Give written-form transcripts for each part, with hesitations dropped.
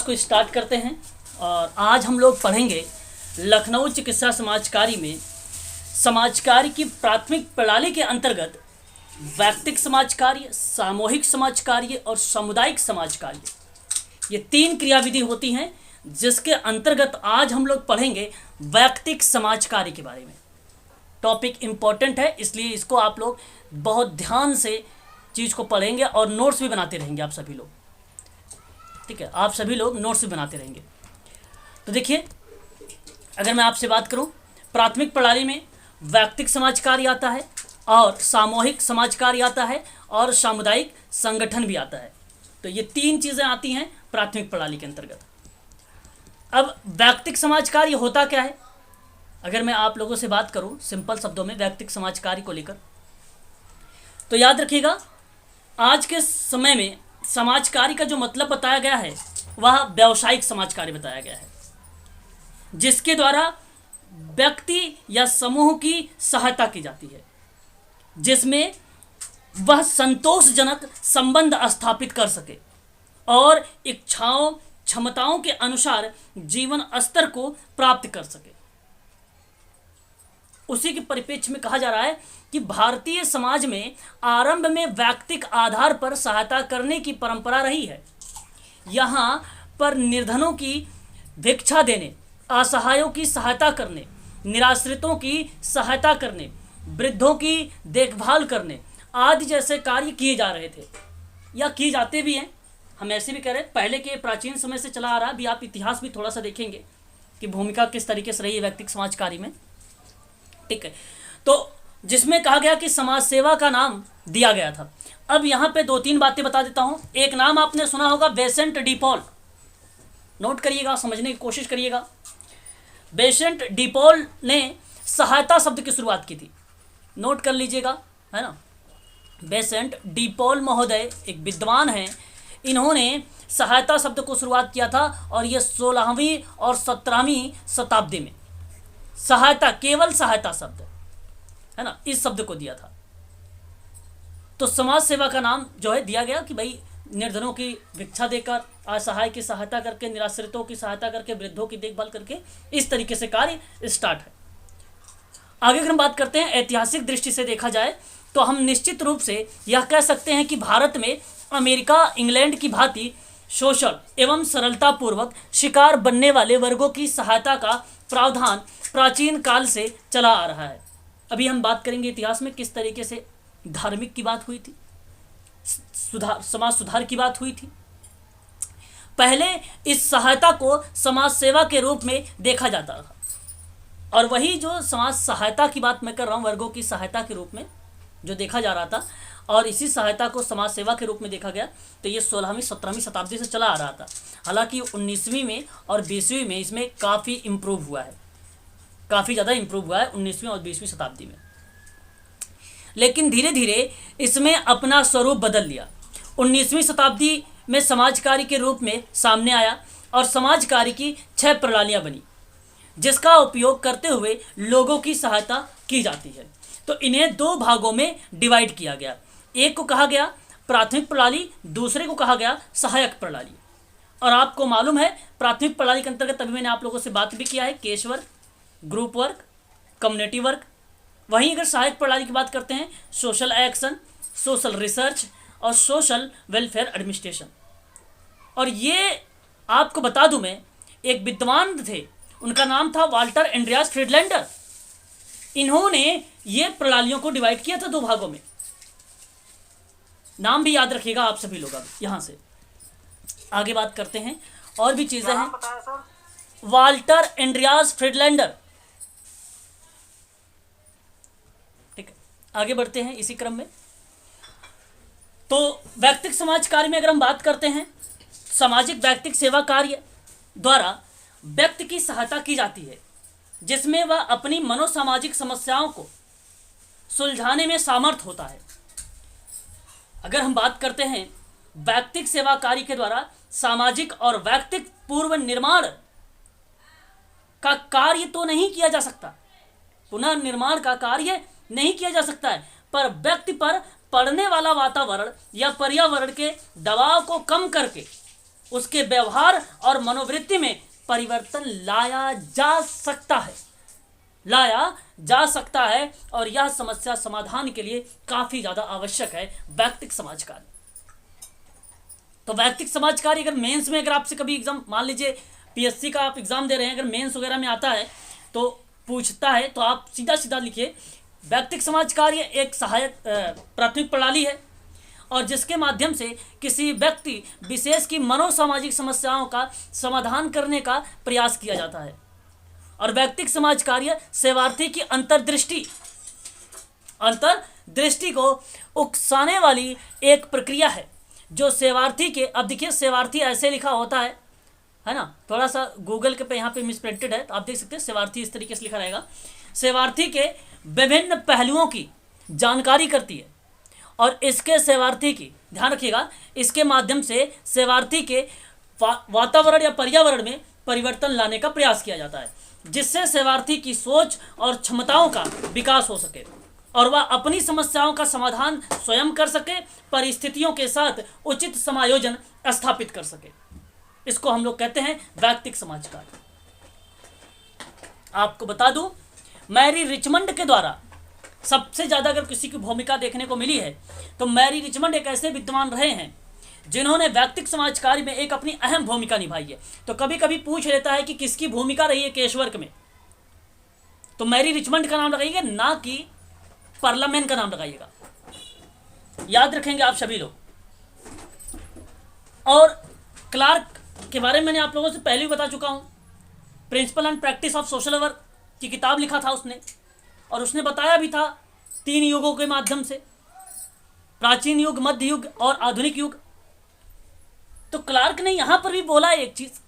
को स्टार्ट करते हैं और आज हम लोग पढ़ेंगे लखनऊ चिकित्सा समाज कार्य में समाज कार्य की प्राथमिक प्रणाली के अंतर्गत व्यक्तिक समाज कार्य, सामूहिक समाज कार्य और सामुदायिक समाज कार्य, ये तीन क्रियाविधि होती हैं जिसके अंतर्गत आज हम लोग पढ़ेंगे व्यक्तिक समाज कार्य के बारे में। टॉपिक इम्पोर्टेंट है, इसलिए इसको आप लोग बहुत ध्यान से चीज़ को पढ़ेंगे और नोट्स भी बनाते रहेंगे आप सभी लोग। ठीक है, आप सभी लोग नोट्स भी बनाते रहेंगे। तो देखिए, अगर मैं आपसे बात करूं, प्राथमिक प्रणाली में व्यक्तिक समाज कार्य आता है और सामूहिक समाज कार्य आता है और सामुदायिक संगठन भी आता है। तो ये तीन चीज़ें आती हैं प्राथमिक प्रणाली के अंतर्गत। अब व्यक्तिक समाज कार्य होता क्या है, अगर मैं आप लोगों से बात करूं सिंपल शब्दों में व्यक्तिक समाज कार्य को लेकर, तो याद रखिएगा आज के समय में समाज कार्य का जो मतलब बताया गया है वह व्यावसायिक समाज कार्य बताया गया है, जिसके द्वारा व्यक्ति या समूह की सहायता की जाती है, जिसमें वह संतोषजनक संबंध स्थापित कर सके और इच्छाओं क्षमताओं के अनुसार जीवन स्तर को प्राप्त कर सके। उसी के परिप्रेक्ष्य में कहा जा रहा है कि भारतीय समाज में आरंभ में व्यक्तिक आधार पर सहायता करने की परंपरा रही है। यहाँ पर निर्धनों की भिक्षा देने, असहायों की सहायता करने, निराश्रितों की सहायता करने, वृद्धों की देखभाल करने आदि जैसे कार्य किए जा रहे थे या किए जाते भी हैं। हम ऐसे भी कह रहे हैं, पहले के प्राचीन समय से चला आ रहा है। अभी आप इतिहास भी थोड़ा सा देखेंगे कि भूमिका किस तरीके से रही है व्यक्तिक समाज कार्य में। ठीक है, तो जिसमें कहा गया कि समाज सेवा का नाम दिया गया था। अब यहाँ पे दो तीन बातें बता देता हूँ। एक नाम आपने सुना होगा, विंसेंट डी पॉल। नोट करिएगा, समझने की कोशिश करिएगा। विंसेंट डी पॉल ने सहायता शब्द की शुरुआत की थी, नोट कर लीजिएगा, है ना। विंसेंट डी पॉल महोदय एक विद्वान हैं, इन्होंने सहायता शब्द को शुरुआत किया था और ये 16वीं और 17वीं शताब्दी में सहायता, केवल सहायता शब्द, है ना, इस शब्द को दिया था। तो समाज सेवा का नाम जो है दिया गया कि भाई निर्धनों की भिक्षा देकर, असहाय की सहायता करके, निराश्रितों की सहायता करके, वृद्धों की देखभाल करके, इस तरीके से कार्य स्टार्ट है। आगे अगर हम बात करते हैं ऐतिहासिक दृष्टि से देखा जाए तो हम निश्चित रूप से यह कह सकते हैं कि भारत में अमेरिका, इंग्लैंड की भांति शोषण एवं सरलता पूर्वक शिकार बनने वाले वर्गों की सहायता का प्रावधान प्राचीन काल से चला आ रहा है। अभी हम बात करेंगे इतिहास में किस तरीके से धार्मिक की बात हुई थी, समाज सुधार की बात हुई थी। पहले इस सहायता को समाज सेवा के रूप में देखा जाता था और वही जो समाज सहायता की बात मैं कर रहा हूँ, वर्गों की सहायता के रूप में जो देखा जा रहा था और इसी सहायता को समाज सेवा के रूप में देखा गया, तो ये 16वीं 17वीं शताब्दी से चला आ रहा था। हालांकि 19वीं में और 20वीं में इसमें काफ़ी इम्प्रूव हुआ है, काफ़ी ज़्यादा इम्प्रूव हुआ है 19वीं और 20वीं शताब्दी में। लेकिन धीरे धीरे इसमें अपना स्वरूप बदल लिया। 19वीं शताब्दी में समाज कार्य के रूप में सामने आया और समाज कार्य की 6 प्रणालियाँ बनी, जिसका उपयोग करते हुए लोगों की सहायता की जाती है। तो इन्हें 2 भागों में डिवाइड किया गया। एक को कहा गया प्राथमिक प्रणाली, दूसरे को कहा गया सहायक प्रणाली। और आपको मालूम है प्राथमिक प्रणाली के अंतर्गत अभी मैंने आप लोगों से बात भी किया है, case work, group work, community work. वहीं अगर सहायक प्रणाली की बात करते हैं, सोशल एक्शन, सोशल रिसर्च और सोशल वेलफेयर एडमिनिस्ट्रेशन। और ये आपको बता दूं मैं, एक विद्वान थे, उनका नाम था वाल्टर एंड्रियास फ्रीडलैंडर। इन्होंने ये प्रणालियों को डिवाइड किया था 2 भागों में। नाम भी याद रखिएगा आप सभी लोग। अब यहां से आगे बात करते हैं, और भी चीजें हैं। Walter Andreas Friedlander. ठीक है, आगे बढ़ते हैं इसी क्रम में। तो व्यक्तिक समाज कार्य में अगर हम बात करते हैं, सामाजिक व्यक्तिक सेवा कार्य द्वारा व्यक्ति की सहायता की जाती है, जिसमें वह अपनी मनोसामाजिक समस्याओं को सुलझाने में सामर्थ होता है। अगर हम बात करते हैं व्यक्तिक सेवा कार्य के द्वारा सामाजिक और व्यक्तिक पूर्व निर्माण का कार्य तो नहीं किया जा सकता, पुनर्निर्माण का कार्य नहीं किया जा सकता है, पर व्यक्ति पर पड़ने वाला वातावरण या पर्यावरण के दबाव को कम करके उसके व्यवहार और मनोवृत्ति में परिवर्तन लाया जा सकता है और यह समस्या समाधान के लिए काफी ज्यादा आवश्यक है वैयक्तिक समाज कार्य। तो वैयक्तिक समाज कार्य अगर मेंस में अगर आपसे कभी एग्जाम, मान लीजिए पीएससी का आप एग्जाम दे रहे हैं, अगर मेंस वगैरह में आता है तो पूछता है, तो आप सीधा सीधा लिखिए वैयक्तिक समाज कार्य एक सहायक प्राथमिक प्रणाली है और जिसके माध्यम से किसी व्यक्ति विशेष की मनोसामाजिक समस्याओं का समाधान करने का प्रयास किया जाता है। और वैयक्तिक समाज कार्य सेवार्थी की अंतर्दृष्टि को उकसाने वाली एक प्रक्रिया है जो सेवार्थी के, अब देखिए सेवार्थी ऐसे लिखा होता है ना, थोड़ा सा गूगल के पे यहाँ पे मिसप्रिंटेड है तो आप देख सकते हैं सेवार्थी इस तरीके से लिखा रहेगा। सेवार्थी के विभिन्न पहलुओं की जानकारी करती है और इसके सेवार्थी की, ध्यान रखिएगा, इसके माध्यम से सेवार्थी के वातावरण या पर्यावरण में परिवर्तन लाने का प्रयास किया जाता है जिससे सेवार्थी की सोच और क्षमताओं का विकास हो सके और वह अपनी समस्याओं का समाधान स्वयं कर सके, परिस्थितियों के साथ उचित समायोजन स्थापित कर सके। इसको हम लोग कहते हैं वैयक्तिक समाज कार्य। आपको बता दूं, मैरी रिचमंड के द्वारा सबसे ज्यादा अगर किसी की भूमिका देखने को मिली है तो मैरी रिचमंड एक ऐसे विद्वान रहे हैं जिन्होंने वैयक्तिक समाज कार्य में एक अपनी अहम भूमिका निभाई है। तो कभी कभी पूछ लेता है कि किसकी भूमिका रही है केस वर्क में, तो मैरी रिचमंड का नाम लगाइएगा, ना कि पार्लियामेंट का नाम लगाइएगा, याद रखेंगे आप सभी लोग। और क्लार्क के बारे में मैंने आप लोगों से पहले भी बता चुका हूं, principle and practice of social work की किताब लिखा था उसने, और उसने बताया भी था 3 युगों के माध्यम से, प्राचीन युग, मध्य युग और आधुनिक युग। तो क्लार्क ने यहां पर भी बोला एक चीज,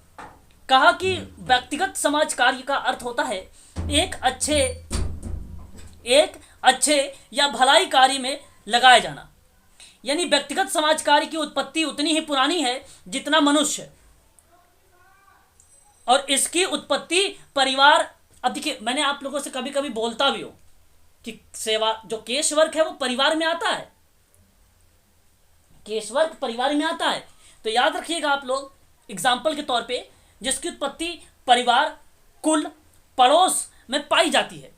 कहा कि व्यक्तिगत समाज कार्य का अर्थ होता है एक अच्छे या भलाई कार्य में लगाया जाना। यानी व्यक्तिगत समाज कार्य की उत्पत्ति उतनी ही पुरानी है जितना मनुष्य, और इसकी उत्पत्ति परिवार, अब देखिए मैंने आप लोगों से कभी कभी बोलता भी हूं कि सेवा जो केस वर्क है वो परिवार में आता है, केस वर्क परिवार में आता है। तो याद रखिएगा आप लोग, एग्जाम्पल के तौर पे जिसकी उत्पत्ति परिवार, कुल, पड़ोस में पाई जाती है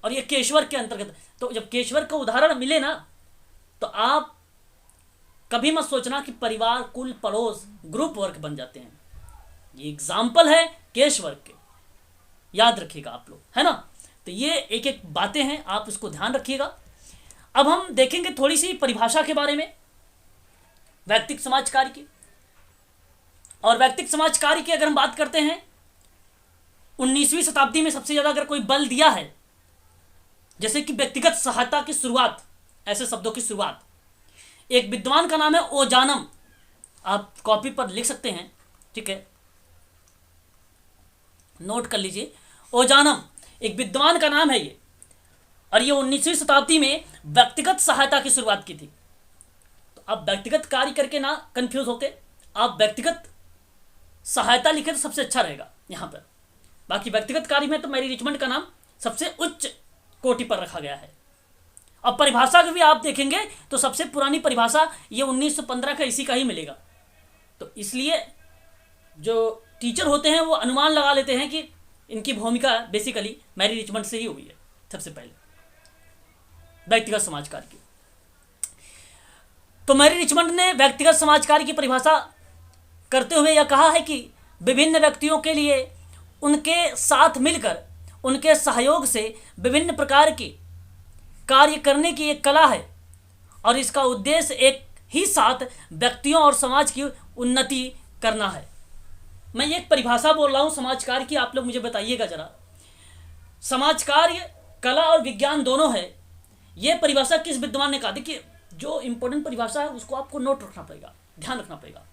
और ये केस वर्क के अंतर्गत। तो जब केस वर्क का उदाहरण मिले ना तो आप कभी मत सोचना कि परिवार, कुल, पड़ोस ग्रुप वर्क बन जाते हैं। ये एग्जाम्पल है केस वर्क के, याद रखिएगा आप लोग, है ना। तो ये एक एक बातें हैं, आप इसको ध्यान रखिएगा। अब हम देखेंगे थोड़ी सी परिभाषा के बारे में वैयक्तिक समाज कार्य की। और वैयक्तिक समाज कार्य की अगर हम बात करते हैं, 19वीं शताब्दी में सबसे ज्यादा अगर कोई बल दिया है, जैसे कि व्यक्तिगत सहायता की शुरुआत, ऐसे शब्दों की शुरुआत, एक विद्वान का नाम है ओजानम, आप कॉपी पर लिख सकते हैं, ठीक है, नोट कर लीजिए। ओजानम एक विद्वान का नाम है ये, और ये 19वीं शताब्दी में व्यक्तिगत सहायता की शुरुआत की थी। तो आप व्यक्तिगत कार्य करके ना कंफ्यूज होके आप व्यक्तिगत सहायता लिखे तो सबसे अच्छा रहेगा यहां पर। बाकी व्यक्तिगत कार्य में तो मैरी रिचमंड का नाम सबसे उच्च कोटि पर रखा गया है। अब परिभाषा को भी आप देखेंगे तो सबसे पुरानी परिभाषा ये 1915 का इसी का ही मिलेगा। तो इसलिए जो टीचर होते हैं वो अनुमान लगा लेते हैं कि इनकी भूमिका बेसिकली मैरी रिचमंड से ही हुई है सबसे पहले व्यक्तिगत समाज कार्य की। तो मैरी रिचमंड ने व्यक्तिगत समाज कार्य की परिभाषा करते हुए यह कहा है कि विभिन्न व्यक्तियों के लिए उनके साथ मिलकर उनके सहयोग से विभिन्न प्रकार की कार्य करने की एक कला है और इसका उद्देश्य एक ही साथ व्यक्तियों और समाज की उन्नति करना है। मैं ये एक परिभाषा बोल रहा हूँ समाज कार्य की, आप लोग मुझे बताइएगा जरा। समाज कार्य कला और विज्ञान दोनों है, ये परिभाषा किस विद्वान ने कहा? देखिए जो इंपॉर्टेंट परिभाषा है उसको आपको नोट रखना पड़ेगा, ध्यान रखना पड़ेगा।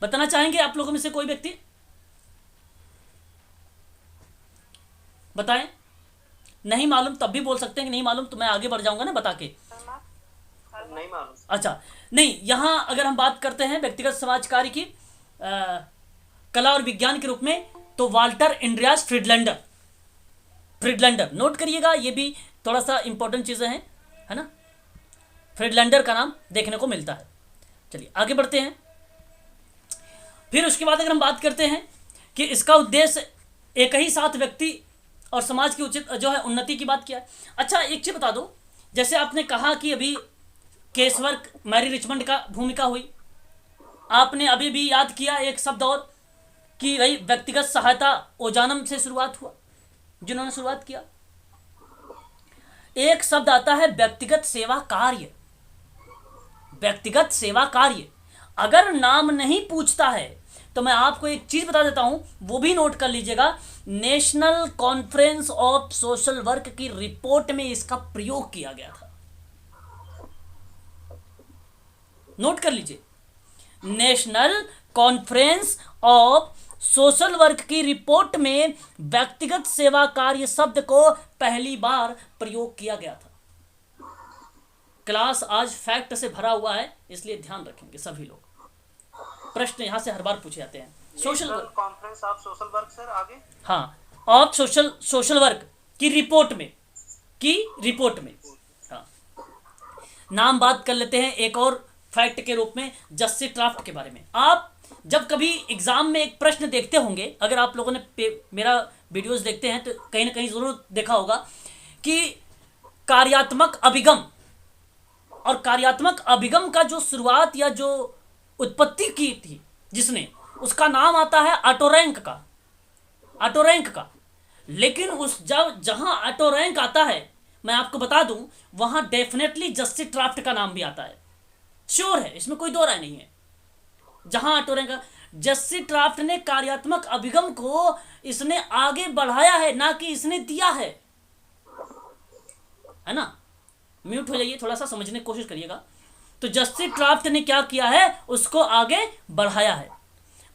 बताना चाहेंगे आप लोगों में से कोई व्यक्ति? बताएं। नहीं मालूम तब भी बोल सकते हैं कि नहीं मालूम, तो मैं आगे बढ़ जाऊंगा ना बता के। नहीं मालूम। अच्छा, नहीं, यहां अगर हम बात करते हैं व्यक्तिगत समाज कार्य की कला और विज्ञान के रूप में, तो वाल्टर एंड्रियास फ्रिडलैंडर नोट करिएगा, ये भी थोड़ा सा इंपॉर्टेंट चीजें हैं, है ना। फ्रिडलैंडर का नाम देखने को मिलता है। चलिए आगे बढ़ते हैं। फिर उसके बाद अगर हम बात करते हैं कि इसका उद्देश्य एक ही साथ व्यक्ति और समाज की उचित जो है उन्नति की बात किया है। अच्छा एक चीज़ बता दो, जैसे आपने कहा कि अभी केस वर्क मैरी रिचमंड का भूमिका हुई, आपने अभी भी याद किया एक शब्द और कि भाई व्यक्तिगत सहायता ओजानम से शुरुआत हुआ, जिन्होंने शुरुआत किया। एक शब्द आता है व्यक्तिगत सेवा कार्य। व्यक्तिगत सेवा कार्य अगर नाम नहीं पूछता है तो मैं आपको एक चीज बता देता हूं, वो भी नोट कर लीजिएगा। National conference of social work की रिपोर्ट में इसका प्रयोग किया गया था। नोट कर लीजिए, national conference of social work की रिपोर्ट में व्यक्तिगत सेवा कार्य शब्द को पहली बार प्रयोग किया गया था। क्लास आज फैक्ट से भरा हुआ है, इसलिए ध्यान रखेंगे सभी लोग। प्रश्न यहां से हर बार पूछे जाते हैं। Social work conference of social work sir, आगे हाँ, ऑफ सोशल वर्क की रिपोर्ट में हाँ, नाम बात कर लेते हैं एक और फैक्ट के रूप में जस्सी ड्राफ्ट के बारे में। आप जब कभी एग्जाम में एक प्रश्न देखते होंगे, अगर आप लोगों ने मेरा वीडियोस देखते हैं तो कहीं ना कहीं जरूर देखा होगा कि कार्यात्मक अभिगम, और कार्यात्मक अभिगम का जो शुरुआत या जो उत्पत्ति की थी जिसने, उसका नाम आता है ऑटोरैंक का। लेकिन उस जहां ऑटोरैंक आता है, मैं आपको बता दूं, वहां डेफिनेटली जस्सी ड्राफ्ट का नाम भी आता है, श्योर है, इसमें कोई दो राय नहीं है। जहां ऑटोरैंक, जस्सी ड्राफ्ट ने कार्यात्मक अभिगम को इसने आगे बढ़ाया है, ना कि इसने दिया है ना। म्यूट हो जाइए, थोड़ा सा समझने की कोशिश करिएगा। तो जस्सी ड्राफ्ट ने क्या किया है, उसको आगे बढ़ाया है।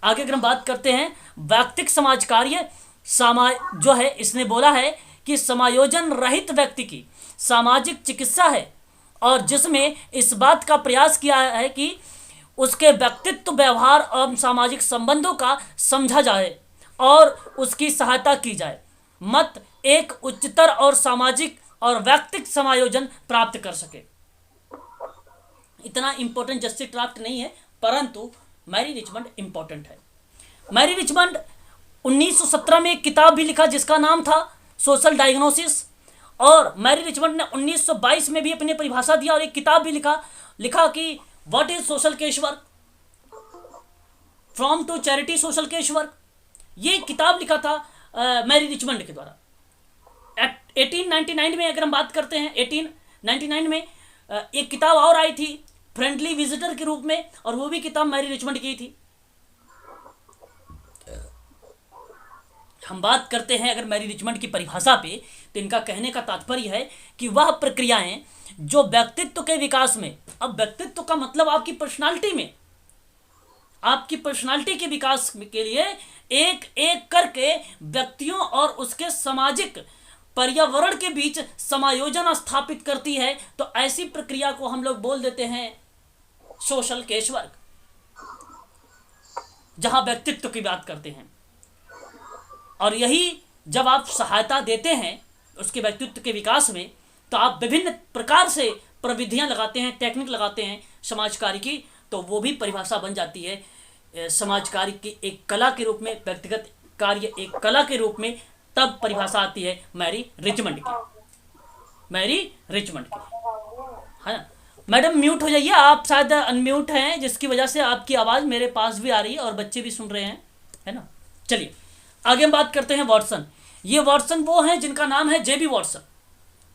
आगे अगर हम बात करते हैं व्यक्तिक समाज कार्य जो है, इसने बोला है कि समायोजन रहित व्यक्ति की सामाजिक चिकित्सा है, और जिसमें इस बात का प्रयास किया है कि उसके व्यक्तित्व, व्यवहार और सामाजिक संबंधों का समझा जाए और उसकी सहायता की जाए, मत एक उच्चतर और सामाजिक और व्यक्तिक समायोजन प्राप्त कर सके। इतना इंपॉर्टेंट जस्सी ड्राफ्ट नहीं है, परंतु मैरी रिचमंड इंपॉर्टेंट है। मैरी रिचमंड 1917 में एक किताब भी लिखा जिसका नाम था सोशल डायग्नोसिस, और मैरी रिचमंड ने 1922 में भी अपनी परिभाषा दिया और एक किताब भी लिखा कि what is social case work, from to charity social case work. ये किताब लिखा था मैरी रिचमंड के द्वारा। 1899 में अगर हम बात करते हैं, 1899 में एक किताब और आई थी फ्रेंडली विजिटर के रूप में, और वो भी किताब मैरी रिचमंड की थी। हम बात करते हैं अगर मैरी रिचमंड की परिभाषा पे, तो इनका कहने का तात्पर्य है कि वह प्रक्रियाएं जो व्यक्तित्व के विकास में, अब व्यक्तित्व का मतलब आपकी पर्सनालिटी में, आपकी पर्सनालिटी के विकास के लिए एक एक करके व्यक्तियों और उसके सामाजिक पर्यावरण के बीच समायोजन स्थापित करती है, तो ऐसी प्रक्रिया को हम लोग बोल देते हैं सोशल केस वर्क, जहां व्यक्तित्व की बात करते हैं। और यही जब आप सहायता देते हैं उसके व्यक्तित्व के विकास में, तो आप विभिन्न प्रकार से प्रविधियां लगाते हैं, टेक्निक लगाते हैं समाज कार्य की, तो वो भी परिभाषा बन जाती है समाज कार्य की एक कला के रूप में, व्यक्तिगत कार्य एक कला के रूप में। तब परिभाषा आती है मैरी रिचमंड की, है ना। मैडम म्यूट हो जाइए, आप शायद अनम्यूट हैं, जिसकी वजह से आपकी आवाज़ मेरे पास भी आ रही है और बच्चे भी सुन रहे हैं, है ना। चलिए आगे हम बात करते हैं वॉटसन। ये वॉटसन वो हैं जिनका नाम है जेबी वॉटसन,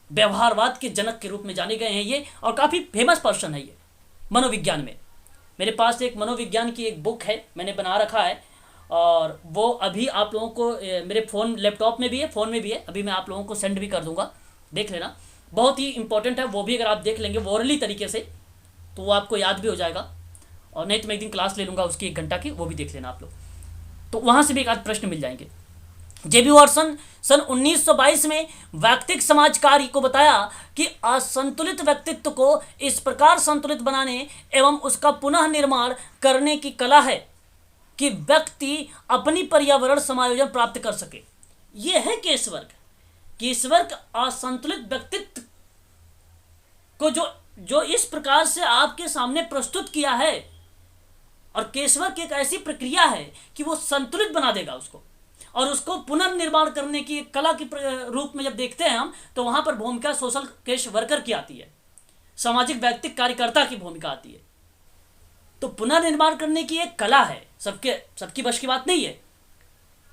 व्यवहारवाद के जनक के रूप में जाने गए हैं ये, और काफ़ी फेमस पर्सन है ये मनोविज्ञान में। मेरे पास एक मनोविज्ञान की एक बुक है, मैंने बना रखा है, और वो अभी आप लोगों को मेरे फ़ोन, लैपटॉप में भी है, फ़ोन में भी है, अभी मैं आप लोगों को सेंड भी कर दूंगा, देख लेना। बहुत ही इंपॉर्टेंट है, वो भी अगर आप देख लेंगे वॉरली तरीके से तो वो आपको याद भी हो जाएगा, और नहीं तो मैं एक दिन क्लास ले लूँगा उसकी 1 घंटा की, वो भी देख लेना आप लोग, तो वहाँ से भी एक आध प्रश्न मिल जाएंगे। जेबी वॉटसन सन 1922 में व्यक्तिक समाज कार्य को बताया कि असंतुलित व्यक्तित्व को इस प्रकार संतुलित बनाने एवं उसका पुनः निर्माण करने की कला है कि व्यक्ति अपनी पर्यावरण समायोजन प्राप्त कर सके। यह है केस वर्क। केस वर्क असंतुलित व्यक्तित्व को जो इस प्रकार से आपके सामने प्रस्तुत किया है, और केस वर्क एक ऐसी प्रक्रिया है कि वो संतुलित बना देगा उसको, और उसको पुनर्निर्माण करने की एक कला की रूप में जब देखते हैं हम, तो वहां पर भूमिका सोशल केस वर्कर की आती है, सामाजिक व्यक्तिक कार्यकर्ता की भूमिका आती है। तो पुनर्निर्माण करने की एक कला है, सबकी बश की बात नहीं है।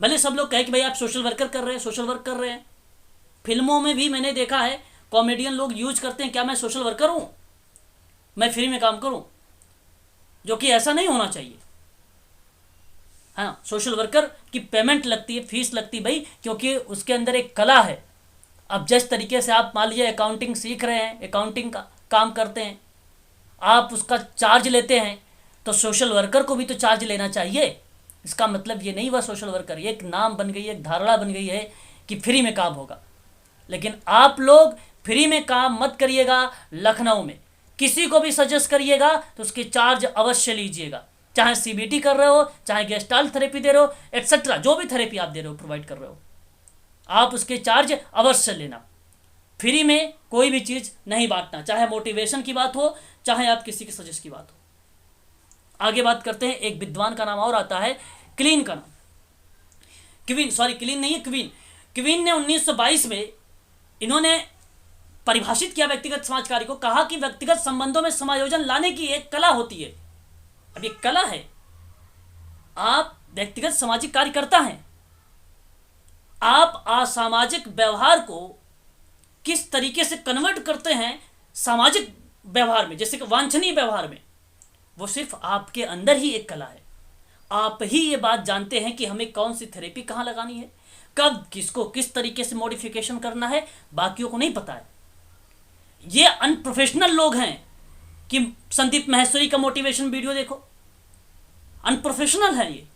भले सब लोग कहे कि भाई आप सोशल वर्कर कर रहे हैं, सोशल वर्क कर रहे हैं। फिल्मों में भी मैंने देखा है कॉमेडियन लोग यूज करते हैं, क्या मैं सोशल वर्कर हूं, मैं फ्री में काम करूं, जो कि ऐसा नहीं होना चाहिए। हाँ, सोशल वर्कर की पेमेंट लगती है, फीस लगती है भाई, क्योंकि उसके अंदर एक कला है। अब जिस तरीके से आप मान लीजिए अकाउंटिंग सीख रहे हैं, अकाउंटिंग का काम करते हैं, आप उसका चार्ज लेते हैं, तो सोशल वर्कर को भी तो चार्ज लेना चाहिए। इसका मतलब ये नहीं हुआ सोशल वर्कर, ये एक नाम बन गई है, एक धारणा बन गई है कि फ्री में काम होगा। लेकिन आप लोग फ्री में काम मत करिएगा। लखनऊ में किसी को भी सजेस्ट करिएगा तो उसके चार्ज अवश्य लीजिएगा, चाहे सीबीटी कर रहे हो, चाहे गेस्टाल्ट थेरेपी दे रहे हो, एटसेट्रा, जो भी थेरेपी आप दे रहे हो, प्रोवाइड कर रहे हो, आप उसके चार्ज अवश्य लेना। फ्री में कोई भी चीज़ नहीं बांटना, चाहे मोटिवेशन की बात हो, चाहे आप किसी के सजेस्ट की बात हो। आगे बात करते हैं, एक विद्वान का नाम और आता है, क्लीन का नाम, क्लीन नहीं है, क्वीन ने 1922 में इन्होंने परिभाषित किया व्यक्तिगत समाज कार्य को, कहा कि व्यक्तिगत संबंधों में समायोजन लाने की एक कला होती है। अब ये कला है, आप व्यक्तिगत सामाजिक कार्य करता हैं, आप असामाजिक व्यवहार को किस तरीके से कन्वर्ट करते हैं सामाजिक व्यवहार में, जैसे कि वांछनीय व्यवहार में, वो सिर्फ आपके अंदर ही एक कला है। आप ही ये बात जानते हैं कि हमें कौन सी थेरेपी कहाँ लगानी है, कब किसको किस तरीके से मॉडिफिकेशन करना है, बाकियों को नहीं पता है। ये अनप्रोफेशनल लोग हैं कि संदीप माहेश्वरी का मोटिवेशन वीडियो देखो, अनप्रोफेशनल है ये।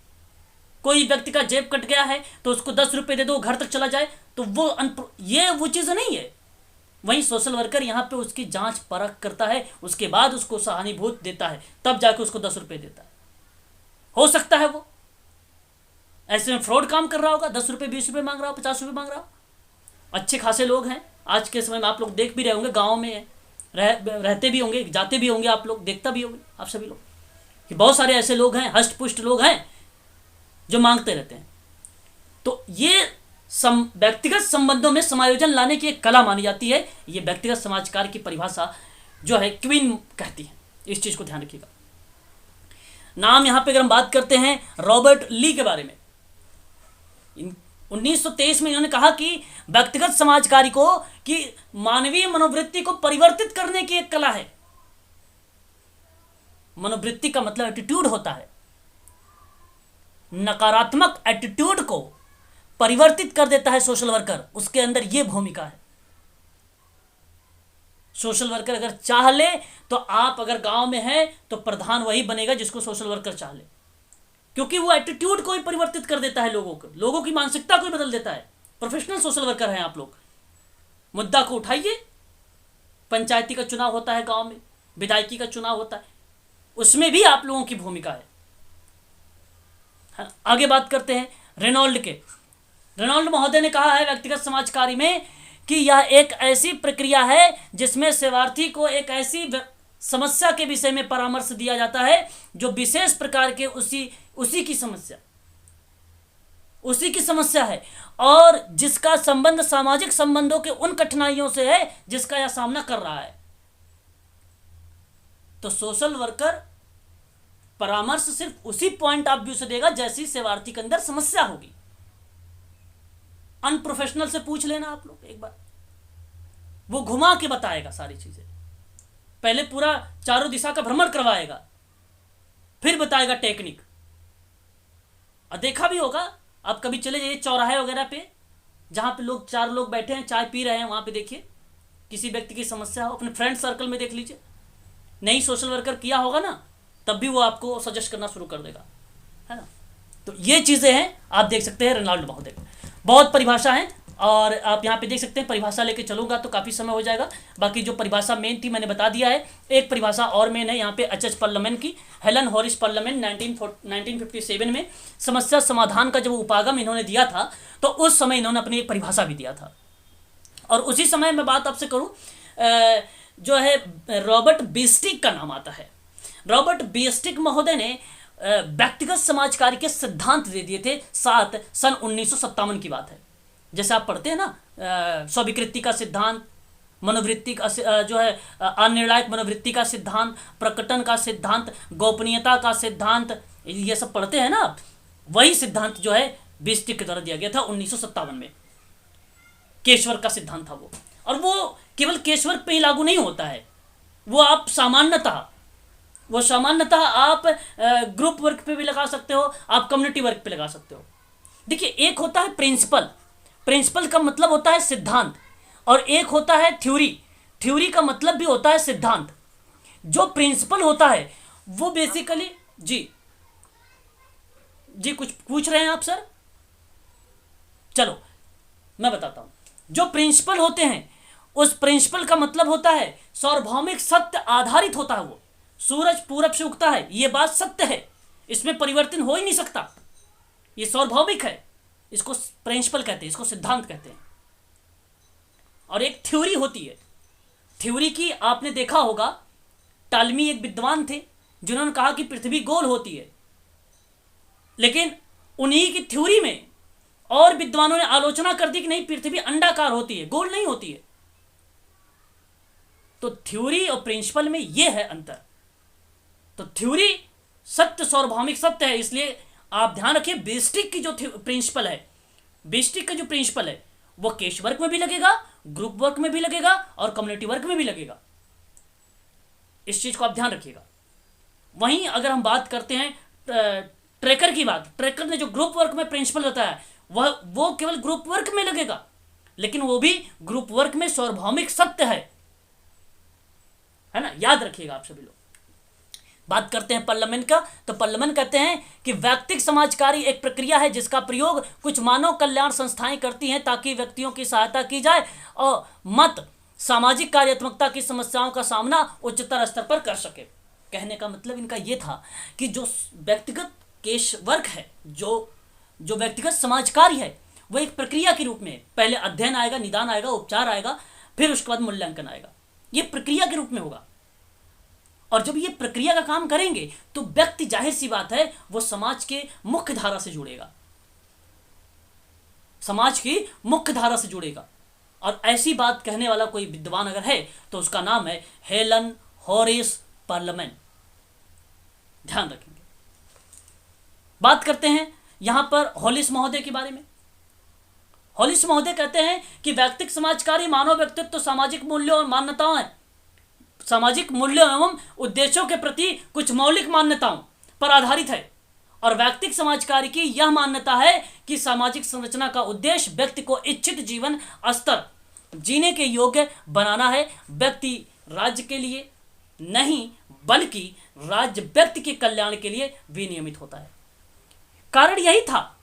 कोई व्यक्ति का जेब कट गया है तो उसको 10 रुपये दे दो, घर तक चला जाए, तो वो चीज़ नहीं है। वहीं सोशल वर्कर यहाँ पे उसकी जांच परख करता है, उसके बाद उसको सहानुभूति देता है, तब जाके उसको 10 रुपये देता है। हो सकता है वो ऐसे में फ्रॉड काम कर रहा होगा, 10 रुपये 20 रुपये मांग रहा हो, 50 रुपये मांग रहा हो। अच्छे खासे लोग हैं आज के समय में, आप लोग देख भी रहे होंगे, गाँव में रहते भी होंगे, जाते भी होंगे, आप लोग देखता भी होंगे, आप सभी लोग, कि बहुत सारे ऐसे लोग हैं, हष्ट पुष्ट लोग हैं जो मांगते रहते हैं। तो ये व्यक्तिगत संबंधों में समायोजन लाने की एक कला मानी जाती है। ये व्यक्तिगत समाज कार्य की परिभाषा जो है क्वीन कहती है, इस चीज को ध्यान रखिएगा। नाम यहां पे अगर हम बात करते हैं रॉबर्ट ली के बारे में, 1923 में इन्होंने कहा कि व्यक्तिगत समाज कार्य को कि मानवीय मनोवृत्ति को परिवर्तित करने की एक कला है। मनोवृत्ति का मतलब एटीट्यूड होता है, नकारात्मक एटीट्यूड को परिवर्तित कर देता है सोशल वर्कर, उसके अंदर यह भूमिका है। सोशल वर्कर अगर चाह ले तो आप अगर गांव में हैं तो प्रधान वही बनेगा जिसको सोशल वर्कर चाह ले, क्योंकि वो एटीट्यूड को ही परिवर्तित कर देता है, लोगों की मानसिकता को ही बदल देता है। प्रोफेशनल सोशल वर्कर हैं आप लोग, मुद्दा को उठाइए। पंचायती का चुनाव होता है गांव में, विधायकी का चुनाव होता है, उसमें भी आप लोगों की भूमिका है। आगे बात करते हैं रेनॉल्ड महोदय ने कहा है व्यक्तिगत समाज कार्य में कि यह एक ऐसी प्रक्रिया है जिसमें सेवार्थी को एक ऐसी समस्या के विषय में परामर्श दिया जाता है जो विशेष प्रकार के उसी की समस्या है और जिसका संबंध सामाजिक संबंधों के उन कठिनाइयों से है जिसका यह सामना कर रहा है। तो सोशल वर्कर परामर्श सिर्फ उसी पॉइंट ऑफ व्यू से देगा जैसी सेवार्थी के अंदर समस्या होगी। अनप्रोफेशनल से पूछ लेना आप लोग एक बार, वो घुमा के बताएगा सारी चीजें, पहले पूरा चारों दिशा का भ्रमण करवाएगा, फिर बताएगा टेक्निक। और देखा भी होगा आप, कभी चले जाइए चौराहे वगैरह पे जहां पे लोग 4 लोग बैठे हैं, चाय पी रहे हैं, वहां पे देखिए किसी व्यक्ति की समस्या हो, अपने फ्रेंड सर्कल में देख लीजिए, नहीं सोशल वर्कर किया होगा ना, तब भी वो आपको सजेस्ट करना शुरू कर देगा, है ना। तो ये चीजें हैं, आप देख सकते हैं रेनॉल्ड महोदय, बहुत परिभाषा है और आप यहाँ पे देख सकते हैं। परिभाषा लेके चलूंगा तो काफ़ी समय हो जाएगा, बाकी जो परिभाषा मेन थी मैंने बता दिया है। एक परिभाषा और मेन है यहाँ पे एच पार्लियामेंट की, हेलन हॉरिस पार्लियामेंट 1957 में समस्या समाधान का जब उपागम इन्होंने दिया था तो उस समय इन्होंने अपनी एक परिभाषा भी दिया था। और उसी समय मैं बात आपसे करूँ, जो है रॉबर्ट बीस्टिक का नाम आता है। रॉबर्ट बीस्टिक महोदय ने व्यक्तिगत समाज कार्य के सिद्धांत दे दिए थे। 7 सन 1957 की बात है। जैसे आप पढ़ते हैं ना, स्वीकृति का सिद्धांत, मनोवृत्ति का जो है अनिर्णायक मनोवृत्ति का सिद्धांत, प्रकटन का सिद्धांत, गोपनीयता का सिद्धांत, ये सब पढ़ते हैं ना आप। वही सिद्धांत जो है बिस्टिक के द्वारा दिया गया था 1957 में। केशवर का सिद्धांत था वो, और वो केवल केशवर पे ही लागू नहीं होता है, वो आप सामान्यतः आप ग्रुप वर्क पे भी लगा सकते हो, आप कम्युनिटी वर्क पे लगा सकते हो। देखिए, एक होता है प्रिंसिपल का मतलब होता है सिद्धांत, और एक होता है थ्योरी का मतलब भी होता है सिद्धांत। जो प्रिंसिपल होता है वो बेसिकली जी कुछ पूछ रहे हैं आप सर? चलो मैं बताता हूं। जो प्रिंसिपल होते हैं, उस प्रिंसिपल का मतलब होता है सार्वभौमिक सत्य आधारित होता है। वो सूरज पूरब से उगता है, ये बात सत्य है, इसमें परिवर्तन हो ही नहीं सकता, ये सार्वभौमिक है, इसको प्रिंसिपल कहते हैं, इसको सिद्धांत कहते हैं। और एक थ्योरी होती है। थ्योरी की आपने देखा होगा, टालमी एक विद्वान थे जिन्होंने कहा कि पृथ्वी गोल होती है, लेकिन उन्हीं की थ्योरी में और विद्वानों ने आलोचना कर दी कि नहीं, पृथ्वी अंडाकार होती है, गोल नहीं होती है। तो थ्योरी और प्रिंसिपल में यह है अंतर। तो थ्योरी सत्य, सार्वभौमिक सत्य है, इसलिए आप ध्यान रखिए बेस्टिक की जो प्रिंसिपल है, बेस्टिक का जो प्रिंसिपल है वो केश वर्क में भी लगेगा, ग्रुप वर्क में भी लगेगा और कम्युनिटी वर्क में भी लगेगा। इस चीज को आप ध्यान रखिएगा। वहीं अगर हम बात करते हैं ट्रैकर की बात, ट्रैकर ने जो ग्रुप वर्क में प्रिंसिपल बताया वो केवल ग्रुप वर्क में लगेगा, लेकिन वो भी ग्रुप वर्क में सार्वभौमिक सत्य है ना, याद रखिएगा आप सभी लोग। बात करते हैं पार्लियामेंट का, तो पार्लियामेंट कहते हैं कि व्यक्तिगत समाज कार्य एक प्रक्रिया है जिसका प्रयोग कुछ मानव कल्याण संस्थाएं करती हैं ताकि व्यक्तियों की सहायता की जाए और मत सामाजिक कार्यात्मकता की समस्याओं का सामना उच्चतर स्तर पर कर सके। कहने का मतलब इनका यह था कि जो व्यक्तिगत केश वर्क है, जो व्यक्तिगत समाज कार्य है, वो एक प्रक्रिया के रूप में पहले अध्ययन आएगा, निदान आएगा, उपचार आएगा, फिर उसके बाद मूल्यांकन आएगा। ये प्रक्रिया के रूप में होगा। और जब ये प्रक्रिया का काम करेंगे तो व्यक्ति, जाहिर सी बात है, वो समाज के मुख्य धारा से जुड़ेगा, समाज की मुख्य धारा से जुड़ेगा। और ऐसी बात कहने वाला कोई विद्वान अगर है तो उसका नाम है हेलन होरेस पार्लियामेंट। ध्यान रखेंगे। बात करते हैं यहां पर हॉलिस महोदय के बारे में। हॉलिस महोदय कहते हैं कि व्यक्तिगत समाज कार्य मानव व्यक्तित्व, सामाजिक मूल्यों और मान्यताओं है, सामाजिक मूल्यों एवं उद्देश्यों के प्रति कुछ मौलिक मान्यताओं पर आधारित है। और व्यक्तिगत समाज कार्य की यह मान्यता है कि सामाजिक संरचना का उद्देश्य व्यक्ति को इच्छित जीवन स्तर जीने के योग्य बनाना है। व्यक्ति राज्य के लिए नहीं बल्कि राज्य व्यक्ति के कल्याण के लिए विनियमित होता है। कारण यही था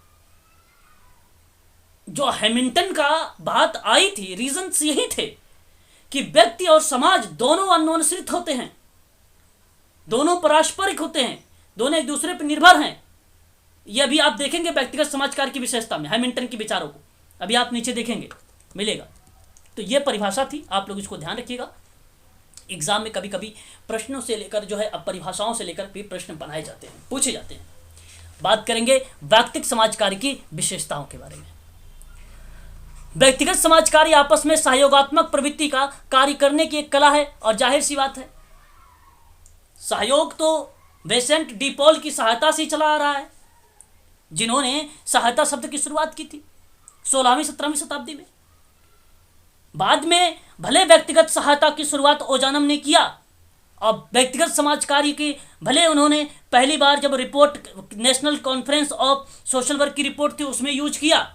जो हैमिल्टन का बात आई थी, रीजंस यही थे कि व्यक्ति और समाज दोनों अन्योन्याश्रित होते हैं, दोनों पारस्परिक होते हैं, दोनों एक दूसरे पर निर्भर हैं। यह भी आप देखेंगे व्यक्तिगत समाज कार्य की विशेषता में हैमिल्टन के विचारों को, अभी आप नीचे देखेंगे मिलेगा। तो यह परिभाषा थी, आप लोग इसको ध्यान रखिएगा। एग्जाम में कभी कभी प्रश्नों से लेकर जो है, अब परिभाषाओं से लेकर भी प्रश्न बनाए जाते हैं, पूछे जाते हैं। बात करेंगे व्यक्तिगत समाज कार्य की विशेषताओं के बारे में। व्यक्तिगत समाज कार्य आपस में सहयोगात्मक प्रवृत्ति का कार्य करने की एक कला है, और जाहिर सी बात है सहयोग तो विंसेंट डी पॉल की सहायता से चला आ रहा है, जिन्होंने सहायता शब्द की शुरुआत की थी 16वीं 17वीं शताब्दी में। बाद में भले व्यक्तिगत सहायता की शुरुआत ओजानम ने किया, और व्यक्तिगत समाज कार्य की भले उन्होंने पहली बार जब report national conference of social work की रिपोर्ट थी उसमें यूज किया,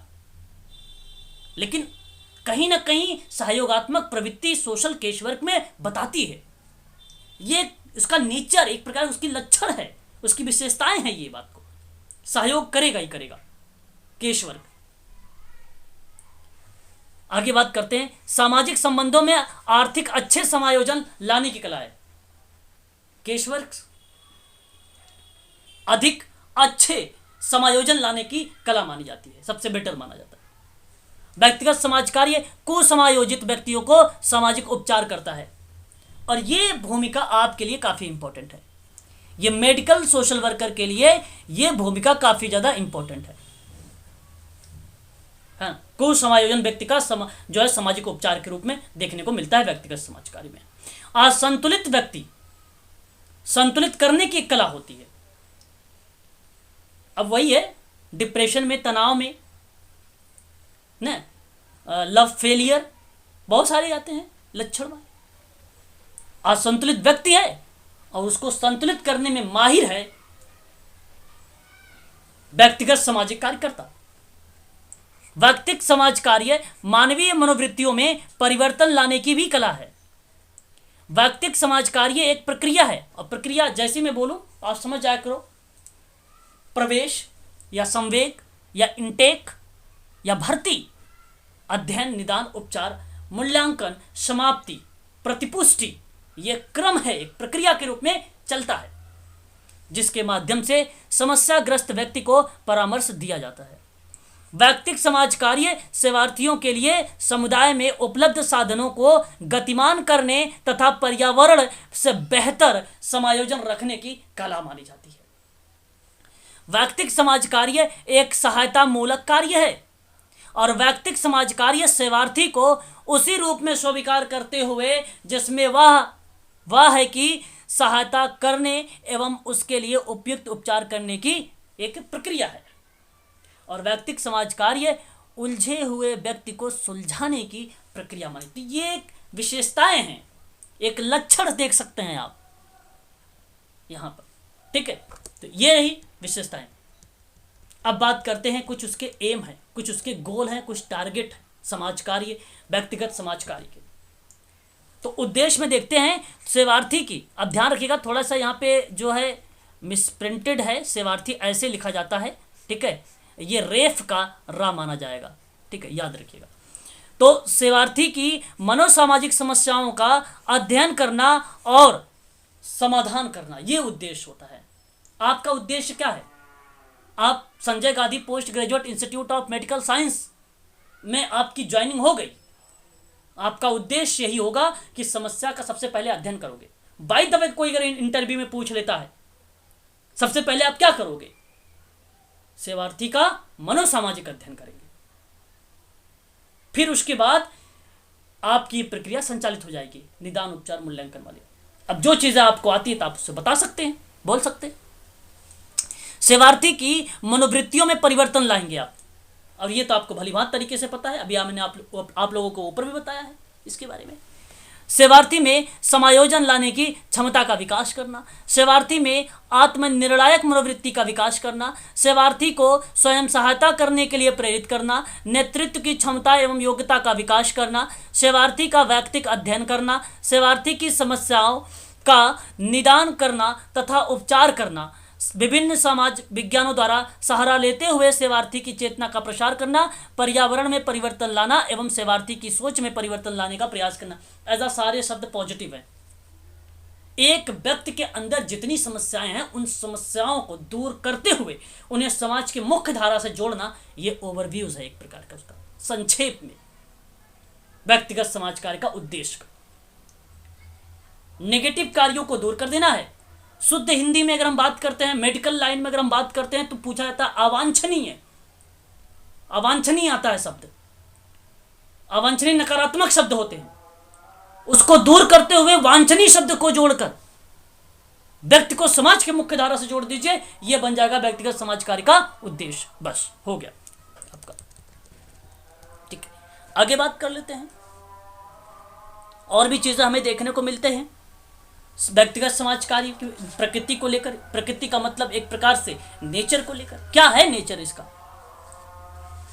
लेकिन कहीं ना कहीं सहयोगात्मक प्रवृत्ति सोशल केश वर्क में बताती है। ये इसका नेचर, एक प्रकार उसकी लक्षण है, उसकी विशेषताएं हैं। ये बात को सहयोग करेगा ही करेगा केश वर्क। आगे बात करते हैं, सामाजिक संबंधों में आर्थिक अच्छे समायोजन लाने की कला है। केश वर्क अधिक अच्छे समायोजन लाने की कला मानी जाती है, सबसे बेटर माना जाता है। व्यक्तिगत समाज कार्य कुसमायोजित व्यक्तियों को सामाजिक उपचार करता है, और यह भूमिका आपके लिए काफी इंपॉर्टेंट है। ये मेडिकल सोशल वर्कर के लिए ये भूमिका काफी ज्यादा इंपॉर्टेंट है। हाँ, कुसमायोजन व्यक्ति का जो है सामाजिक उपचार के रूप में देखने को मिलता है व्यक्तिगत समाज कार्य में। असंतुलित व्यक्ति संतुलित करने की एक कला होती है। अब वही है, डिप्रेशन में, तनाव में ना, लव फेलियर, बहुत सारे आते हैं लक्षण में। असंतुलित व्यक्ति है और उसको संतुलित करने में माहिर है व्यक्तिगत सामाजिक कार्यकर्ता। व्यक्तिगत समाज कार्य मानवीय मनोवृत्तियों में परिवर्तन लाने की भी कला है। व्यक्तिगत समाज कार्य एक प्रक्रिया है, और प्रक्रिया जैसे मैं बोलूं आप समझ जाया करो। प्रवेश या संवेग या इंटेक या भर्ती, अध्ययन, निदान, उपचार, मूल्यांकन, समाप्ति, प्रतिपुष्टि, यह क्रम है, एक प्रक्रिया के रूप में चलता है जिसके माध्यम से समस्याग्रस्त व्यक्ति को परामर्श दिया जाता है। व्यक्तिगत समाज कार्य सेवार्थियों के लिए समुदाय में उपलब्ध साधनों को गतिमान करने तथा पर्यावरण से बेहतर समायोजन रखने की कला मानी जाती है। व्यक्तिगत समाज कार्य एक सहायता मूलक कार्य है और व्यक्तिगत समाज कार्य सेवार्थी को उसी रूप में स्वीकार करते हुए जिसमें वह है कि सहायता करने एवं उसके लिए उपयुक्त उपचार करने की एक प्रक्रिया है। और व्यक्तिगत समाज कार्य उलझे हुए व्यक्ति को सुलझाने की प्रक्रिया मानी। तो ये एक विशेषताएं हैं, एक लक्षण देख सकते हैं आप यहां पर, ठीक है। तो ये रही विशेषताएं। अब बात करते हैं, कुछ उसके एम है, कुछ उसके गोल हैं, कुछ टारगेट है समाज कार्य, व्यक्तिगत समाज कार्य के। तो उद्देश्य में देखते हैं सेवार्थी की। अब ध्यान रखिएगा, थोड़ा सा यहाँ पे जो है मिसप्रिंटेड है, सेवार्थी ऐसे लिखा जाता है, ठीक है। ये रेफ का रा माना जाएगा, ठीक है, याद रखिएगा। तो सेवार्थी की मनोसामाजिक समस्याओं का अध्ययन करना और समाधान करना, ये उद्देश्य होता है। आपका उद्देश्य क्या है? आप Sanjay Gandhi post graduate institute of medical science में आपकी ज्वाइनिंग हो गई, आपका उद्देश्य यही होगा कि समस्या का सबसे पहले अध्ययन करोगे। बाय द वे कोई अगर इंटरव्यू में पूछ लेता है सबसे पहले आप क्या करोगे? सेवार्थी का मनोसामाजिक अध्ययन करेंगे, फिर उसके बाद आपकी प्रक्रिया संचालित हो जाएगी निदान, उपचार, मूल्यांकन वाली। अब जो चीजें आपको आती है तो आप उससे बता सकते हैं, बोल सकते हैं। सेवार्थी की मनोवृत्तियों में परिवर्तन लाएंगे आप, और ये तो आपको भलीभांति तरीके से पता है, अभी मैंने आप लोगों को ऊपर भी बताया है इसके बारे में। सेवार्थी में समायोजन लाने की क्षमता का विकास करना, सेवार्थी में आत्मनिर्णायक मनोवृत्ति का विकास करना, सेवार्थी को स्वयं सहायता करने के लिए प्रेरित करना, नेतृत्व की क्षमता एवं योग्यता का विकास करना, सेवार्थी का व्यक्तिगत अध्ययन करना, सेवार्थी की समस्याओं का निदान करना तथा उपचार करना, विभिन्न समाज विज्ञानों द्वारा सहारा लेते हुए सेवार्थी की चेतना का प्रसार करना, पर्यावरण में परिवर्तन लाना एवं सेवार्थी की सोच में परिवर्तन लाने का प्रयास करना। ऐसा सारे शब्द पॉजिटिव है। एक व्यक्ति के अंदर जितनी समस्याएं हैं उन समस्याओं को दूर करते हुए उन्हें समाज के मुख्य धारा से जोड़ना, ये ओवरव्यूज है एक प्रकार का उसका, संक्षेप में व्यक्तिगत समाज कार्य का उद्देश्य। नेगेटिव कार्यों को दूर कर देना है। शुद्ध हिंदी में अगर हम बात करते हैं, मेडिकल लाइन में अगर हम बात करते हैं तो पूछा जाता है अवांछनीय, अवांछनीय आता है शब्द, अवांछनीय नकारात्मक शब्द होते हैं, उसको दूर करते हुए वांछनीय शब्द को जोड़कर व्यक्ति को समाज के मुख्य धारा से जोड़ दीजिए, यह बन जाएगा व्यक्तिगत समाज कार्य का उद्देश्य। बस हो गया आपका, ठीक है। आगे बात कर लेते हैं, और भी चीजें हमें देखने को मिलते हैं व्यक्तिगत समाज कार्य की प्रकृति को लेकर। प्रकृति का मतलब एक प्रकार से नेचर को लेकर, क्या है नेचर इसका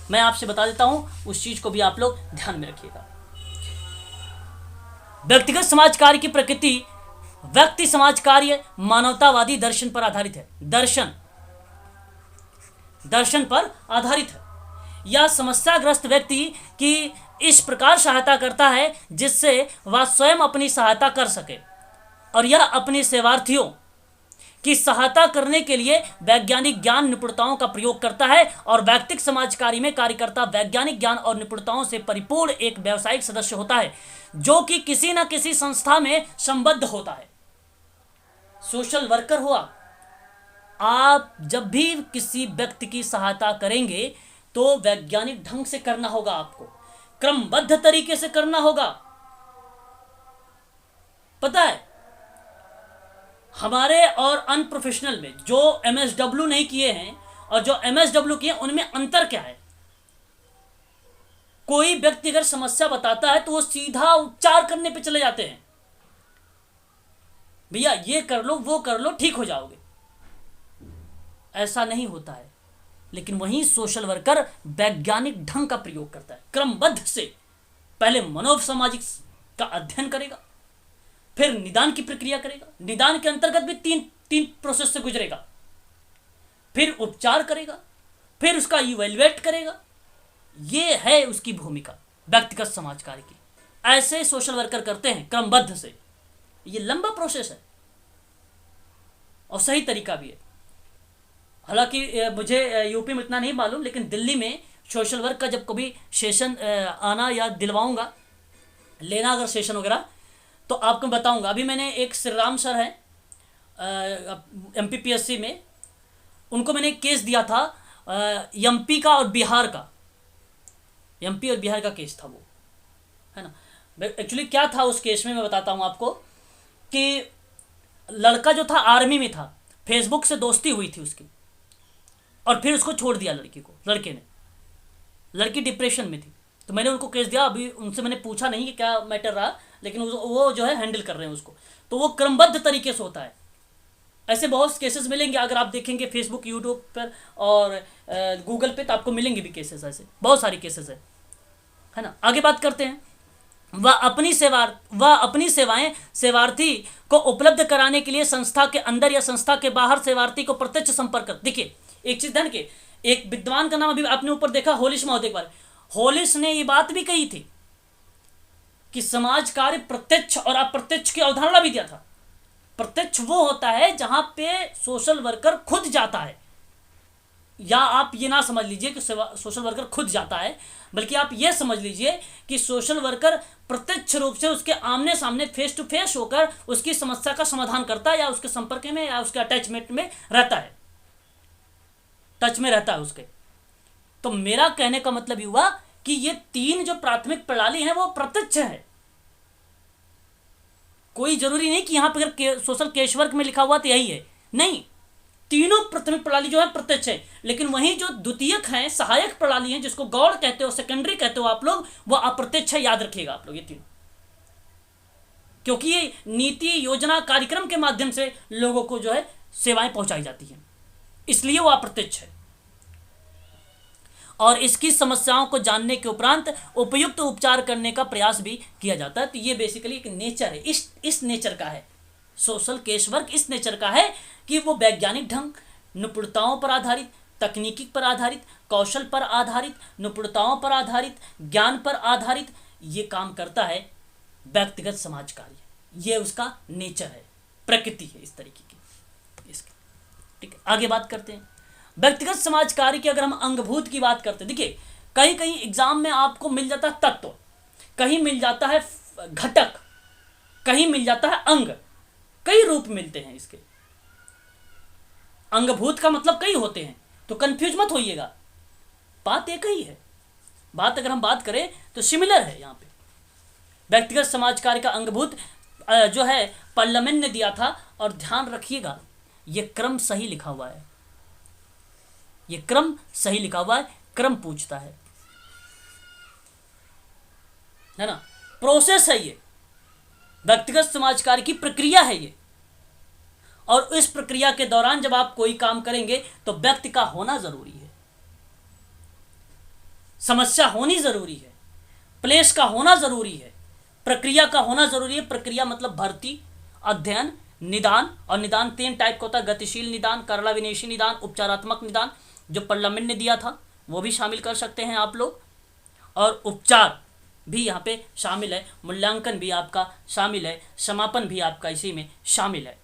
मैं आपसे बता देता हूं, उस चीज को भी आप लोग ध्यान में रखिएगा। व्यक्तिगत समाज कार्य की प्रकृति व्यक्ति समाज कार्य मानवतावादी दर्शन पर आधारित है। दर्शन पर आधारित है। यह समस्याग्रस्त व्यक्ति की इस प्रकार सहायता करता है जिससे वह स्वयं अपनी सहायता कर सके, और यह अपने सेवार्थियों की सहायता करने के लिए वैज्ञानिक ज्ञान निपुणताओं का प्रयोग करता है। और व्यक्तिगत समाज कार्य में कार्यकर्ता वैज्ञानिक ज्ञान और निपुणताओं से परिपूर्ण एक व्यावसायिक सदस्य होता है जो कि किसी न किसी संस्था में संबद्ध होता है। सोशल वर्कर हो आप जब भी किसी व्यक्ति की सहायता करेंगे तो वैज्ञानिक ढंग से करना होगा, आपको क्रमबद्ध तरीके से करना होगा। पता है हमारे और अनप्रोफेशनल में जो एमएसडब्ल्यू नहीं किए हैं और जो एमएसडब्ल्यू किए उनमें अंतर क्या है? कोई व्यक्ति अगर समस्या बताता है तो वो सीधा उपचार करने पे चले जाते हैं, भैया ये कर लो वो कर लो ठीक हो जाओगे। ऐसा नहीं होता है। लेकिन वहीं सोशल वर्कर वैज्ञानिक ढंग का प्रयोग करता है, क्रमबद्ध से पहले मनोसामाजिक का अध्ययन करेगा, फिर निदान की प्रक्रिया करेगा, निदान के अंतर्गत भी तीन प्रोसेस से गुजरेगा, फिर उपचार करेगा, फिर उसका इवेल्युएट करेगा। ये है उसकी भूमिका व्यक्तिगत समाज कार्य की। ऐसे सोशल वर्कर करते हैं क्रमबद्ध से। ये लंबा प्रोसेस है और सही तरीका भी है। हालांकि मुझे यूपी में इतना नहीं मालूम, लेकिन दिल्ली में सोशल वर्क का जब कभी सेशन आना या दिलवाऊंगा, लेना अगर सेशन वगैरह, तो आपको बताऊंगा। अभी मैंने एक श्री राम सर है एमपीपीएससी में, उनको मैंने केस दिया था एमपी का और बिहार का, एमपी और बिहार का केस था वो, है ना। एक्चुअली क्या था उस केस में मैं बताता हूँ आपको कि लड़का जो था आर्मी में था, फेसबुक से दोस्ती हुई थी उसकी और फिर उसको छोड़ दिया लड़के ने। लड़की डिप्रेशन में थी, तो मैंने उनको केस दिया। अभी उनसे मैंने पूछा नहीं कि क्या मैटर रहा, लेकिन वो जो है हैंडल कर रहे हैं उसको। तो वो क्रमबद्ध तरीके से होता है। ऐसे बहुत केसेस मिलेंगे, अगर आप देखेंगे फेसबुक यूट्यूब पर और गूगल पे, तो आपको मिलेंगे भी केसेस। ऐसे बहुत सारे केसेस है ना। आगे बात करते हैं। वह अपनी सेवाएं सेवार्थी को उपलब्ध कराने के लिए संस्था के अंदर या संस्था के बाहर सेवार्थी को प्रत्यक्ष संपर्क कर। देखिए एक चीज ध्यान के, एक विद्वान का नाम अभी आपने ऊपर देखा, होलिस महोदय के बारे। होलिस ने ये बात भी कही थी कि समाज कार्य प्रत्यक्ष और अप्रत्यक्ष की अवधारणा भी दिया था। प्रत्यक्ष वो होता है जहां पे सोशल वर्कर खुद जाता है, या आप ये ना समझ लीजिए कि सोशल वर्कर खुद जाता है, बल्कि आप ये समझ लीजिए कि सोशल वर्कर प्रत्यक्ष रूप से उसके आमने सामने फेस टू फेस होकर उसकी समस्या का समाधान करता है, या उसके संपर्क में या उसके अटैचमेंट में रहता है, टच में रहता है उसके। तो मेरा कहने का मतलब ये हुआ कि ये तीन जो प्राथमिक प्रणाली है वो प्रत्यक्ष है। कोई जरूरी नहीं कि यहां पर सोशल केस वर्क में लिखा हुआ तो यही है, नहीं। तीनों प्राथमिक प्रणाली जो है प्रत्यक्ष है, लेकिन वहीं जो द्वितीयक है, सहायक प्रणाली है, जिसको गौड़ कहते हो, सेकेंडरी कहते हो आप लोग, वो अप्रत्यक्ष है। याद रखिएगा आप लोग ये तीनों, क्योंकि ये नीति योजना कार्यक्रम के माध्यम से लोगों को जो है सेवाएं पहुंचाई जाती हैं, इसलिए वो अप्रत्यक्ष है। और इसकी समस्याओं को जानने के उपरांत उपयुक्त उपचार करने का प्रयास भी किया जाता है। तो ये बेसिकली एक नेचर है, इस नेचर का है सोशल केस वर्क। इस नेचर का है कि वो वैज्ञानिक ढंग, निपुणताओं पर आधारित, तकनीकी पर आधारित, कौशल पर आधारित, निपुणताओं पर आधारित, ज्ञान पर आधारित ये काम करता है व्यक्तिगत समाज कार्य। ये उसका नेचर है, प्रकृति है इस तरीके की इसकी। ठीक है, आगे बात करते हैं। व्यक्तिगत समाज कार्य की अगर हम अंगभूत की बात करते हैं, देखिए कहीं कहीं एग्जाम में आपको मिल जाता है तत्व, कहीं मिल जाता है घटक, कहीं मिल जाता है अंग, कई रूप मिलते हैं इसके। अंगभूत का मतलब कई होते हैं, तो कंफ्यूज मत होइएगा, बात एक ही है। बात अगर हम बात करें तो सिमिलर है। यहाँ पे व्यक्तिगत समाज कार्य का अंगभूत जो है पार्लियामेंट ने दिया था, और ध्यान रखिएगा ये क्रम सही लिखा हुआ है, ये क्रम सही लिखा हुआ है, क्रम पूछता है ना। प्रोसेस है ये, व्यक्तिगत समाज कार्य की प्रक्रिया है ये। और इस प्रक्रिया के दौरान जब आप कोई काम करेंगे तो व्यक्ति का होना जरूरी है, समस्या होनी जरूरी है, प्लेस का होना जरूरी है, प्रक्रिया का होना जरूरी है। प्रक्रिया मतलब भर्ती, अध्ययन, निदान। और निदान 3 टाइप का होता है, गतिशील निदान, करला विनेशी निदान, उपचारात्मक निदान। जो पार्लियामेंट ने दिया था वो भी शामिल कर सकते हैं आप लोग, और उपचार भी यहाँ पे शामिल है, मूल्यांकन भी आपका शामिल है, समापन भी आपका इसी में शामिल है।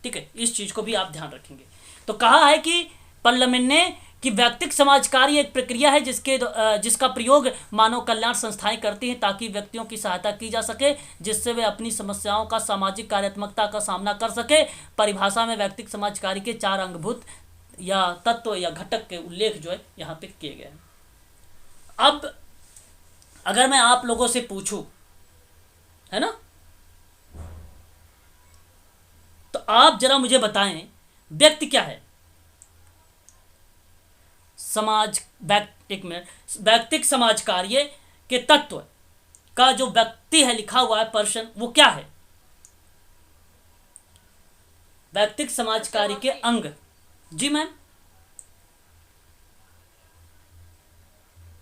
ठीक है, इस चीज़ को भी आप ध्यान रखेंगे। तो कहा है कि पार्लियामेंट ने कि व्यक्तिक समाज कार्य एक प्रक्रिया है जिसका प्रयोग मानव कल्याण संस्थाएं करती हैं ताकि व्यक्तियों की सहायता की जा सके जिससे वे अपनी समस्याओं का सामाजिक कार्यात्मकता का सामना कर सके। परिभाषा में व्यक्तिक समाज कार्य के 4 अंगभूत या तत्व या घटक के उल्लेख जो है यहाँ पे किए गए हैं। अब अगर मैं आप लोगों से पूछूं, है ना, तो आप जरा मुझे बताएं व्यक्ति क्या है। एक मिनट, व्यक्तिक समाज कार्य के तत्व का जो व्यक्ति है लिखा हुआ है पर्सन, वो क्या है? व्यक्तिक समाज कार्य के अंग। जी मैम,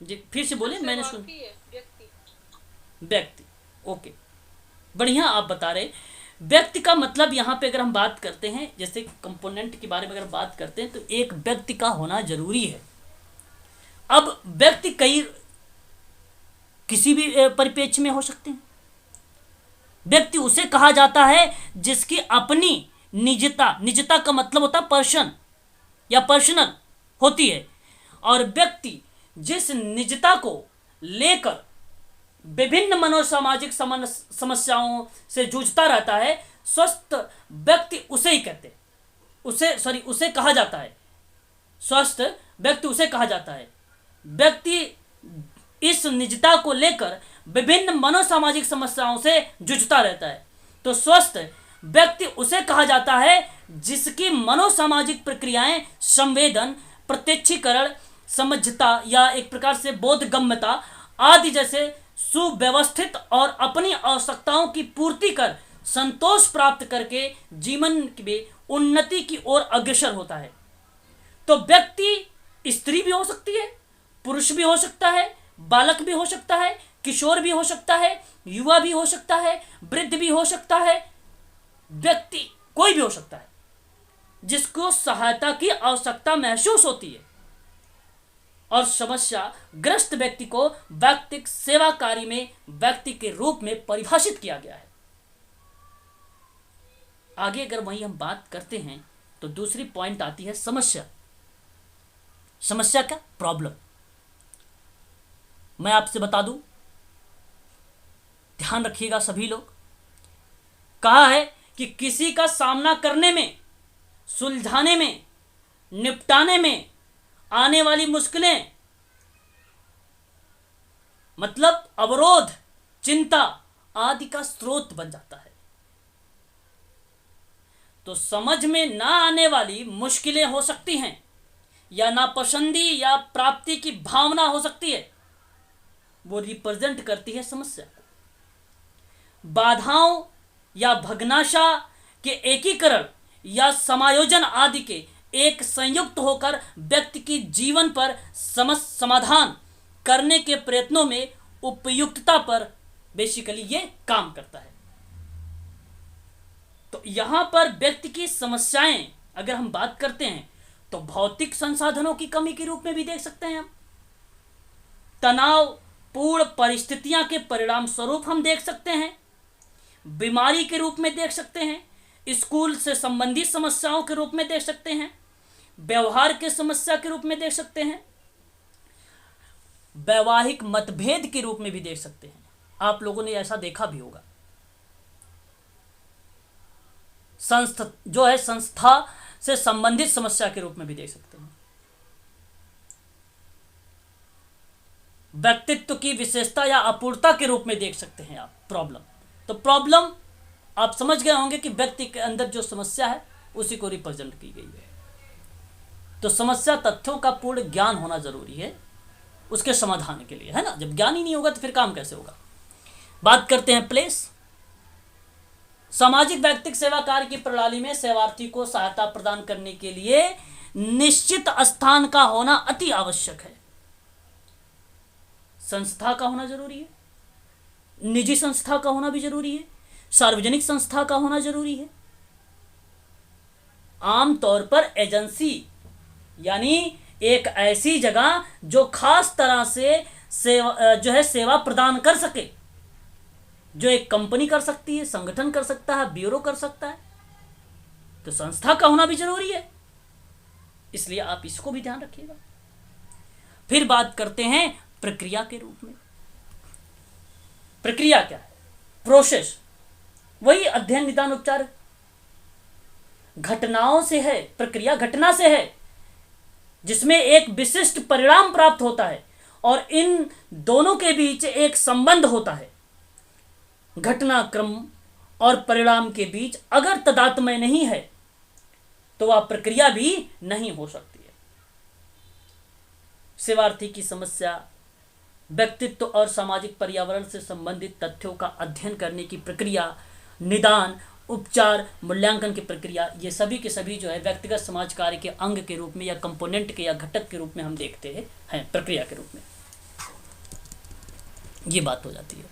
जी फिर से बोले, मैंने सुन। व्यक्ति, ओके, बढ़िया आप बता रहे। व्यक्ति का मतलब यहाँ पे अगर हम बात करते हैं, जैसे कंपोनेंट के बारे में अगर बात करते हैं, तो एक व्यक्ति का होना जरूरी है। अब व्यक्ति किसी भी परिप्रेक्ष्य में हो सकते हैं। व्यक्ति उसे कहा जाता है जिसकी अपनी निजता का मतलब होता है पर्सन या पर्सनल होती है, और व्यक्ति जिस निजता को लेकर विभिन्न मनोसामाजिक समस्याओं से जूझता रहता है, स्वस्थ व्यक्ति उसे ही कहते हैं, उसे कहा जाता है। स्वस्थ व्यक्ति उसे कहा जाता है। व्यक्ति इस निजता को लेकर विभिन्न मनोसामाजिक समस्याओं से जूझता रहता है, तो स्वस्थ व्यक्ति उसे कहा जाता है जिसकी मनोसामाजिक प्रक्रियाएं संवेदन, प्रत्यक्षीकरण, समझता या एक प्रकार से बोधगम्यता आदि जैसे सुव्यवस्थित और अपनी आवश्यकताओं की पूर्ति कर संतोष प्राप्त करके जीवन में उन्नति की ओर अग्रसर होता है। तो व्यक्ति स्त्री भी हो सकती है, पुरुष भी हो सकता है, बालक भी हो सकता है, किशोर भी हो सकता है, युवा भी हो सकता है, वृद्ध भी हो सकता है, व्यक्ति कोई भी हो सकता है जिसको सहायता की आवश्यकता महसूस होती है। और समस्या ग्रस्त व्यक्ति को व्यक्तिक सेवा कार्य में व्यक्ति के रूप में परिभाषित किया गया है। आगे अगर वही हम बात करते हैं तो दूसरी पॉइंट आती है समस्या। समस्या क्या? प्रॉब्लम। मैं आपसे बता दूं, ध्यान रखिएगा सभी लोग, कहा है कि किसी का सामना करने में, सुलझाने में, निपटाने में आने वाली मुश्किलें मतलब अवरोध, चिंता आदि का स्रोत बन जाता है। तो समझ में ना आने वाली मुश्किलें हो सकती हैं या नापसंदी या प्राप्ति की भावना हो सकती है, वो रिप्रेजेंट करती है समस्या को। बाधाओं या भग्नाशा के एकीकरण या समायोजन आदि के एक संयुक्त होकर व्यक्ति की जीवन पर समाधान करने के प्रयत्नों में उपयुक्तता पर बेसिकली ये काम करता है। तो यहां पर व्यक्ति की समस्याएं अगर हम बात करते हैं तो भौतिक संसाधनों की कमी के रूप में भी देख सकते हैं हम, तनावपूर्ण परिस्थितियां के परिणाम स्वरूप हम देख सकते हैं, बीमारी के रूप में देख सकते हैं, स्कूल से संबंधित समस्याओं के रूप में देख सकते हैं, व्यवहार के समस्या के रूप में देख सकते हैं, वैवाहिक मतभेद के रूप में भी देख सकते हैं। आप लोगों ने ऐसा देखा भी होगा। संस्था से संबंधित समस्या के रूप में भी देख सकते हैं। व्यक्तित्व की विशेषता या अपूर्णता के रूप में देख सकते हैं आप प्रॉब्लम। तो प्रॉब्लम आप समझ गए होंगे कि व्यक्ति के अंदर जो समस्या है उसी को रिप्रेजेंट की गई है। तो समस्या तथ्यों का पूर्ण ज्ञान होना जरूरी है उसके समाधान के लिए, है ना। जब ज्ञान ही नहीं होगा तो फिर काम कैसे होगा। बात करते हैं प्लेस। सामाजिक व्यक्तिक सेवा कार्य की प्रणाली में सेवार्थी को सहायता प्रदान करने के लिए निश्चित स्थान का होना अति आवश्यक है। संस्था का होना जरूरी है, निजी संस्था का होना भी जरूरी है, सार्वजनिक संस्था का होना जरूरी है। आमतौर पर एजेंसी यानी एक ऐसी जगह जो खास तरह से सेवा प्रदान कर सके, जो एक कंपनी कर सकती है, संगठन कर सकता है, ब्यूरो कर सकता है। तो संस्था का होना भी जरूरी है, इसलिए आप इसको भी ध्यान रखिएगा। फिर बात करते हैं प्रक्रिया के रूप में। प्रक्रिया क्या है? प्रोसेस, वही अध्ययन निदान उपचार, घटनाओं से है। प्रक्रिया घटना से है जिसमें एक विशिष्ट परिणाम प्राप्त होता है और इन दोनों के बीच एक संबंध होता है। घटनाक्रम और परिणाम के बीच अगर तदात्म्य नहीं है तो वह प्रक्रिया भी नहीं हो सकती है। सेवार्थी की समस्या, व्यक्तित्व और सामाजिक पर्यावरण से संबंधित तथ्यों का अध्ययन करने की प्रक्रिया, निदान, उपचार, मूल्यांकन की प्रक्रिया, ये सभी के सभी जो है व्यक्तिगत समाज कार्य के अंग के रूप में या कंपोनेंट के या घटक के रूप में हम देखते हैं प्रक्रिया के रूप में। ये बात हो जाती है।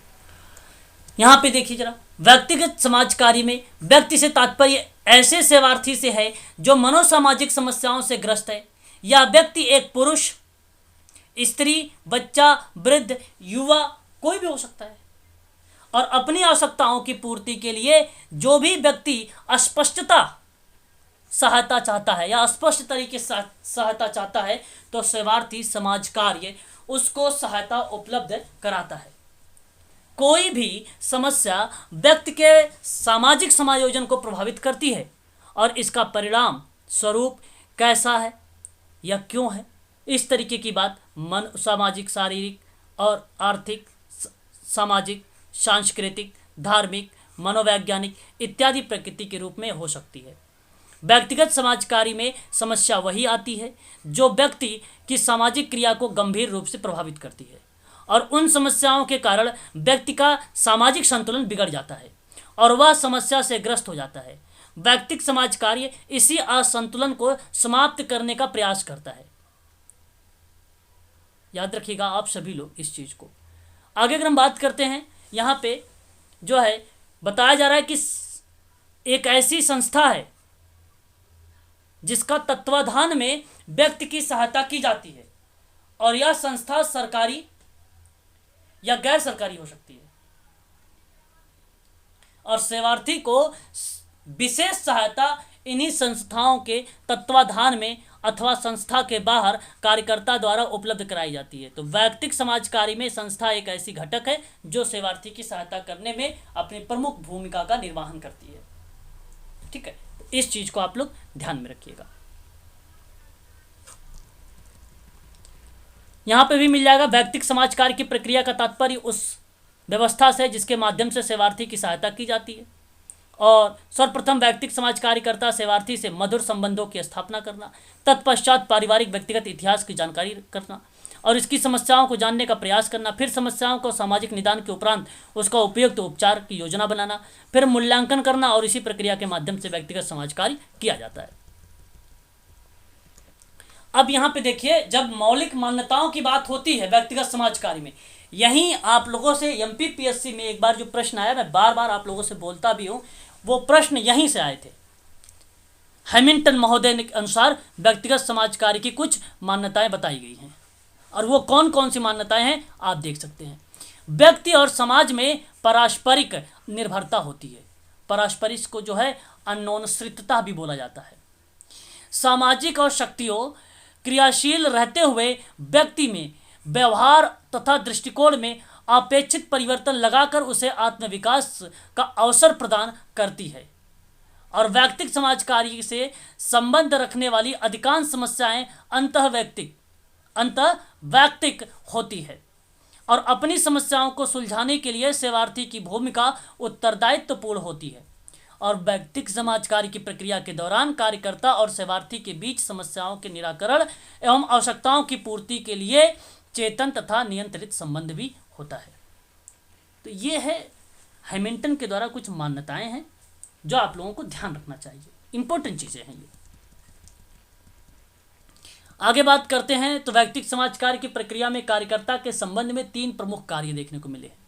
यहां पे देखिए जरा, व्यक्तिगत समाज कार्य में व्यक्ति से तात्पर्य ऐसे सेवार्थी से है जो मनोसामाजिक समस्याओं से ग्रस्त है। यह व्यक्ति एक पुरुष, स्त्री, बच्चा, वृद्ध, युवा, कोई भी हो सकता है और अपनी आवश्यकताओं की पूर्ति के लिए जो भी व्यक्ति अस्पष्टता सहायता चाहता है या स्पष्ट तरीके से सहायता चाहता है तो सेवार्थी समाज कार्य उसको सहायता उपलब्ध कराता है। कोई भी समस्या व्यक्ति के सामाजिक समायोजन को प्रभावित करती है और इसका परिणाम स्वरूप कैसा है या क्यों है, इस तरीके की बात मन, सामाजिक, शारीरिक और आर्थिक, सामाजिक, सांस्कृतिक, धार्मिक, मनोवैज्ञानिक इत्यादि प्रकृति के रूप में हो सकती है। व्यक्तिगत समाज कार्य में समस्या वही आती है जो व्यक्ति की सामाजिक क्रिया को गंभीर रूप से प्रभावित करती है और उन समस्याओं के कारण व्यक्ति का सामाजिक संतुलन बिगड़ जाता है और वह समस्या से ग्रस्त हो जाता है। व्यक्तिगत समाज कार्य इसी असंतुलन को समाप्त करने का प्रयास करता है। याद रखिएगा आप सभी लोग इस चीज को। आगे अगर हम बात करते हैं, यहाँ पे जो है बताया जा रहा है कि एक ऐसी संस्था है जिसका तत्वाधान में व्यक्ति की सहायता की जाती है और यह संस्था सरकारी या गैर सरकारी हो सकती है और सेवार्थी को विशेष सहायता इन्हीं संस्थाओं के तत्वाधान में अथवा संस्था के बाहर कार्यकर्ता द्वारा उपलब्ध कराई जाती है। तो व्यक्तिगत समाज कार्य में संस्था एक ऐसी घटक है जो सेवार्थी की सहायता करने में अपनी प्रमुख भूमिका का निर्वहन करती है। ठीक है, इस चीज को आप लोग ध्यान में रखिएगा। यहां पे भी मिल जाएगा, व्यक्तिगत समाज कार्य की प्रक्रिया का तात्पर्य उस व्यवस्था से जिसके माध्यम से सेवार्थी की सहायता की जाती है और सर्वप्रथम व्यक्तिगत समाज कार्यकर्ता सेवार्थी से मधुर संबंधों की स्थापना करना, तत्पश्चात पारिवारिक व्यक्तिगत इतिहास की जानकारी करना और इसकी समस्याओं को जानने का प्रयास करना, फिर समस्याओं को सामाजिक निदान के उपरांत उसका उपयुक्त उपचार की योजना बनाना, फिर मूल्यांकन करना और इसी प्रक्रिया के माध्यम से व्यक्तिगत समाज कार्य किया जाता है। अब यहाँ पे देखिए, जब मौलिक मान्यताओं की बात होती है व्यक्तिगत समाज कार्य में, यहीं आप लोगों से एमपीपीएससी में एक बार जो प्रश्न आया, मैं बार बार आप लोगों से बोलता भी हूँ, वो प्रश्न यहीं से आए थे। हैमिल्टन महोदय के अनुसार व्यक्तिगत समाज कार्य की कुछ मान्यताएं बताई गई हैं और वो कौन कौन सी मान्यताएं हैं आप देख सकते हैं। व्यक्ति और समाज में पारस्परिक निर्भरता होती है। पारस्परिक को जो है अन्योन्याश्रितता भी बोला जाता है। सामाजिक और शक्तियों क्रियाशील रहते हुए व्यक्ति में व्यवहार तथा दृष्टिकोण में अपेक्षित परिवर्तन लगाकर उसे आत्मविकास का अवसर प्रदान करती है और व्यक्तिगत समाज कार्य से संबंध रखने वाली अधिकांश समस्याएं अंतःवैयक्तिक होती है और अपनी समस्याओं को सुलझाने के लिए सेवार्थी की भूमिका उत्तरदायित्वपूर्ण होती है और व्यक्तिगत समाज कार्य की प्रक्रिया के दौरान कार्यकर्ता और सेवार्थी के बीच समस्याओं के निराकरण एवं आवश्यकताओं की पूर्ति के लिए चेतन तथा नियंत्रित संबंध भी होता है। तो ये है हैमिल्टन के द्वारा कुछ मान्यताएं हैं जो आप लोगों को ध्यान रखना चाहिए, इंपॉर्टेंट चीजें हैं ये। आगे बात करते हैं तो व्यक्तिगत समाज कार्य की प्रक्रिया में कार्यकर्ता के संबंध में 3 प्रमुख कार्य देखने को मिले हैं।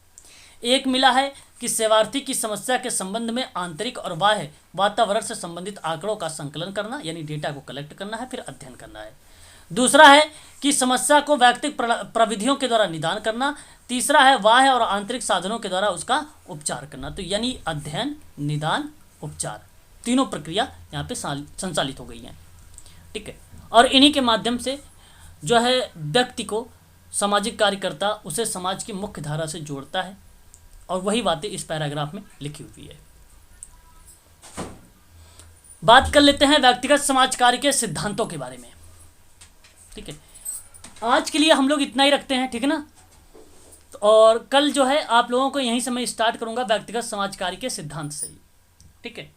एक मिला है कि सेवार्थी की समस्या के संबंध में आंतरिक और बाह्य वातावरण से संबंधित आंकड़ों का संकलन करना, यानी डेटा को कलेक्ट करना है, फिर अध्ययन करना है। दूसरा है कि समस्या को व्यक्तिगत प्रविधियों के द्वारा निदान करना। तीसरा है बाह्य और आंतरिक साधनों के द्वारा उसका उपचार करना। तो यानी अध्ययन, निदान, उपचार, तीनों प्रक्रिया यहाँ पे संचालित हो गई हैं। ठीक है, और इन्हीं के माध्यम से जो है व्यक्ति को, सामाजिक कार्यकर्ता उसे समाज की मुख्य धारा से जोड़ता है, और वही बातें इस पैराग्राफ में लिखी हुई है। बात कर लेते हैं व्यक्तिगत समाज कार्य के सिद्धांतों के बारे में। ठीक है, आज के लिए हम लोग इतना ही रखते हैं, ठीक है ना। और कल जो है आप लोगों को यहीं से मैं स्टार्ट करूंगा व्यक्तिगत समाज कार्य के सिद्धांत से ही। ठीक है।